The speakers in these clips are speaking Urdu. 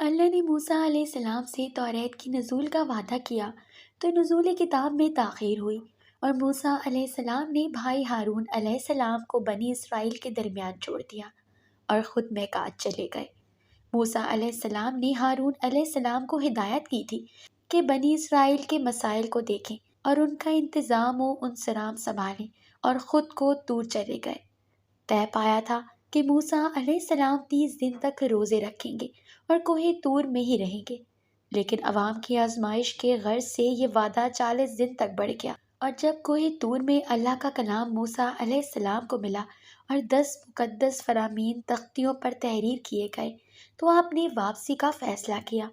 اللہ نے موسیٰ علیہ السلام سے توریت کی نزول کا وعدہ کیا تو نزول کتاب میں تاخیر ہوئی اور موسیٰ علیہ السلام نے بھائی ہارون علیہ السلام کو بنی اسرائیل کے درمیان چھوڑ دیا اور خود میقات چلے گئے۔ موسیٰ علیہ السلام نے ہارون علیہ السلام کو ہدایت کی تھی کہ بنی اسرائیل کے مسائل کو دیکھیں اور ان کا انتظام و انصرام سنبھالیں، اور خود کو طور چلے گئے۔ طے پایا تھا کہ موسیٰ علیہ السلام 30 دن تک روزے رکھیں گے اور کوہ طور میں ہی رہیں گے، لیکن عوام کی آزمائش کے غرض سے یہ وعدہ 40 دن تک بڑھ گیا، اور جب کوہ طور میں اللہ کا کلام موسیٰ علیہ السلام کو ملا اور 10 مقدس فرامین تختیوں پر تحریر کیے گئے تو آپ نے واپسی کا فیصلہ کیا۔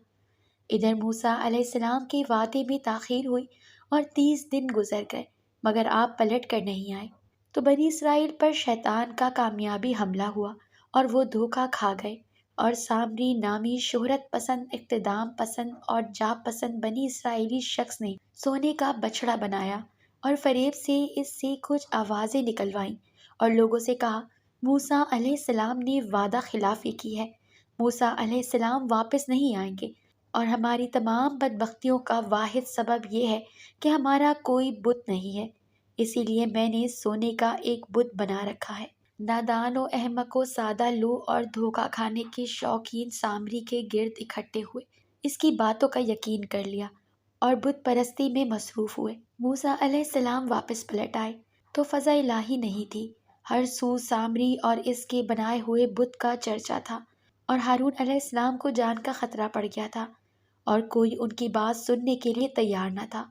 ادھر موسیٰ علیہ السلام کے وعدے میں تاخیر ہوئی اور 30 دن گزر گئے، مگر آپ پلٹ کر نہیں آئے، تو بنی اسرائیل پر شیطان کا کامیابی حملہ ہوا اور وہ دھوکہ کھا گئے، اور سامری نامی شہرت پسند، اقتدام پسند اور جاب پسند بنی اسرائیلی شخص نے سونے کا بچڑا بنایا اور فریب سے اس سے کچھ آوازیں نکلوائیں اور لوگوں سے کہا موسیٰ علیہ السلام نے وعدہ خلافی کی ہے، موسیٰ علیہ السلام واپس نہیں آئیں گے، اور ہماری تمام بدبختیوں کا واحد سبب یہ ہے کہ ہمارا کوئی بت نہیں ہے، اسی لیے میں نے سونے کا ایک بت بنا رکھا ہے۔ نادان و احمق و سادہ لو اور دھوکہ کھانے کے شوقین سامری کے گرد اکٹھے ہوئے، اس کی باتوں کا یقین کر لیا اور بت پرستی میں مصروف ہوئے۔ موسیٰ علیہ السلام واپس پلٹ آئے تو فضا الہی نہیں تھی، ہر سو سامری اور اس کے بنائے ہوئے بت کا چرچا تھا، اور ہارون علیہ السلام کو جان کا خطرہ پڑ گیا تھا اور کوئی ان کی بات سننے کے لیے تیار نہ تھا۔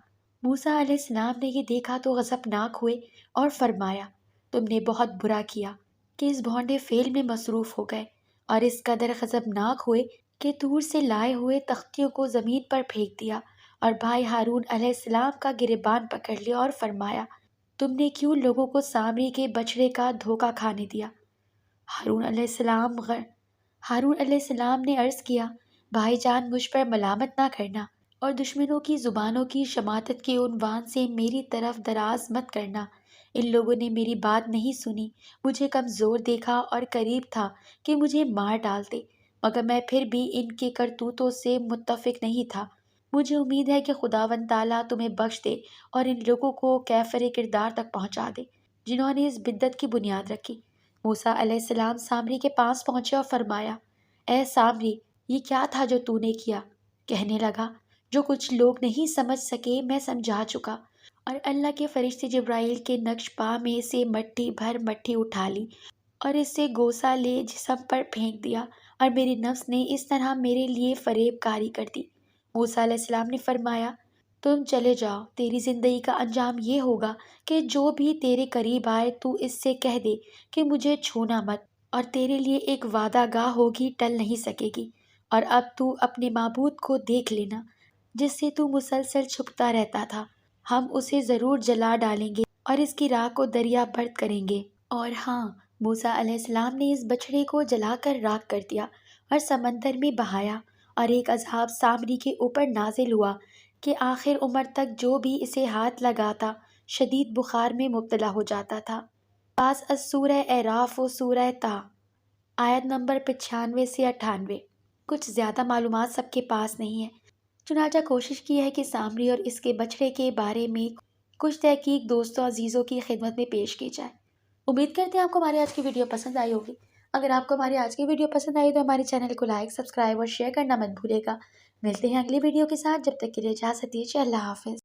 موسیٰ علیہ السلام نے یہ دیکھا تو غضبناک ہوئے اور فرمایا تم نے بہت برا کیا کہ اس بھونڈے فعل میں مصروف ہو گئے، اور اس قدر غضبناک ہوئے کہ طور سے لائے ہوئے تختیوں کو زمین پر پھینک دیا اور بھائی ہارون علیہ السلام کا گریبان پکڑ لیا اور فرمایا تم نے کیوں لوگوں کو سامری کے بچڑے کا دھوکہ کھانے دیا؟ ہارون علیہ السلام نے عرض کیا بھائی جان، مجھ پر ملامت نہ کرنا اور دشمنوں کی زبانوں کی شماتت کے عنوان سے میری طرف دراز مت کرنا۔ ان لوگوں نے میری بات نہیں سنی، مجھے کمزور دیکھا اور قریب تھا کہ مجھے مار ڈالتے، مگر میں پھر بھی ان کے کرتوتوں سے متفق نہیں تھا۔ مجھے امید ہے کہ خداوند تعالیٰ تمہیں بخش دے اور ان لوگوں کو کیفر کردار تک پہنچا دے جنہوں نے اس بدعت کی بنیاد رکھی۔ موسیٰ علیہ السلام سامری کے پاس پہنچے اور فرمایا اے سامری، یہ کیا تھا جو تو نے کیا؟ کہنے لگا جو کچھ لوگ نہیں سمجھ سکے میں سمجھا چکا، اور اللہ کے فرشتے جبرائیل کے نقش پا میں سے مٹی بھر مٹی اٹھا لی اور اس سے گوسا لے جسم پر پھینک دیا، اور میری نفس نے اس طرح میرے لیے فریب کاری کر دی۔ موسیٰ علیہ السلام نے فرمایا تم چلے جاؤ، تیری زندگی کا انجام یہ ہوگا کہ جو بھی تیرے قریب آئے تو اس سے کہہ دے کہ مجھے چھونا مت، اور تیرے لیے ایک وعدہ گاہ ہوگی ٹل نہیں سکے گی، اور اب تو اپنے معبود کو دیکھ لینا جس سے تو مسلسل چھپتا رہتا تھا، ہم اسے ضرور جلا ڈالیں گے اور اس کی راکھ کو دریا برد کریں گے۔ اور ہاں، موسیٰ علیہ السلام نے اس بچڑے کو جلا کر راکھ کر دیا اور سمندر میں بہایا، اور ایک عذاب سامری کے اوپر نازل ہوا کہ آخر عمر تک جو بھی اسے ہاتھ لگاتا شدید بخار میں مبتلا ہو جاتا تھا۔ پاس از سورہ اعراف و سورہ طٰ، آیت نمبر 95 سے 98۔ کچھ زیادہ معلومات سب کے پاس نہیں ہے، چنانچہ کوشش کی ہے کہ سامری اور اس کے بچڑے کے بارے میں کچھ تحقیق دوستوں عزیزوں کی خدمت میں پیش کی جائے۔ امید کرتے ہیں آپ کو ہماری آج کی ویڈیو پسند آئی ہوگی۔ اگر آپ کو ہماری آج کی ویڈیو پسند آئی تو ہمارے چینل کو لائک، سبسکرائب اور شیئر کرنا مت بھولیے گا۔ ملتے ہیں اگلی ویڈیو کے ساتھ، جب تک کے لیے اجازت دیجیے، اللہ حافظ۔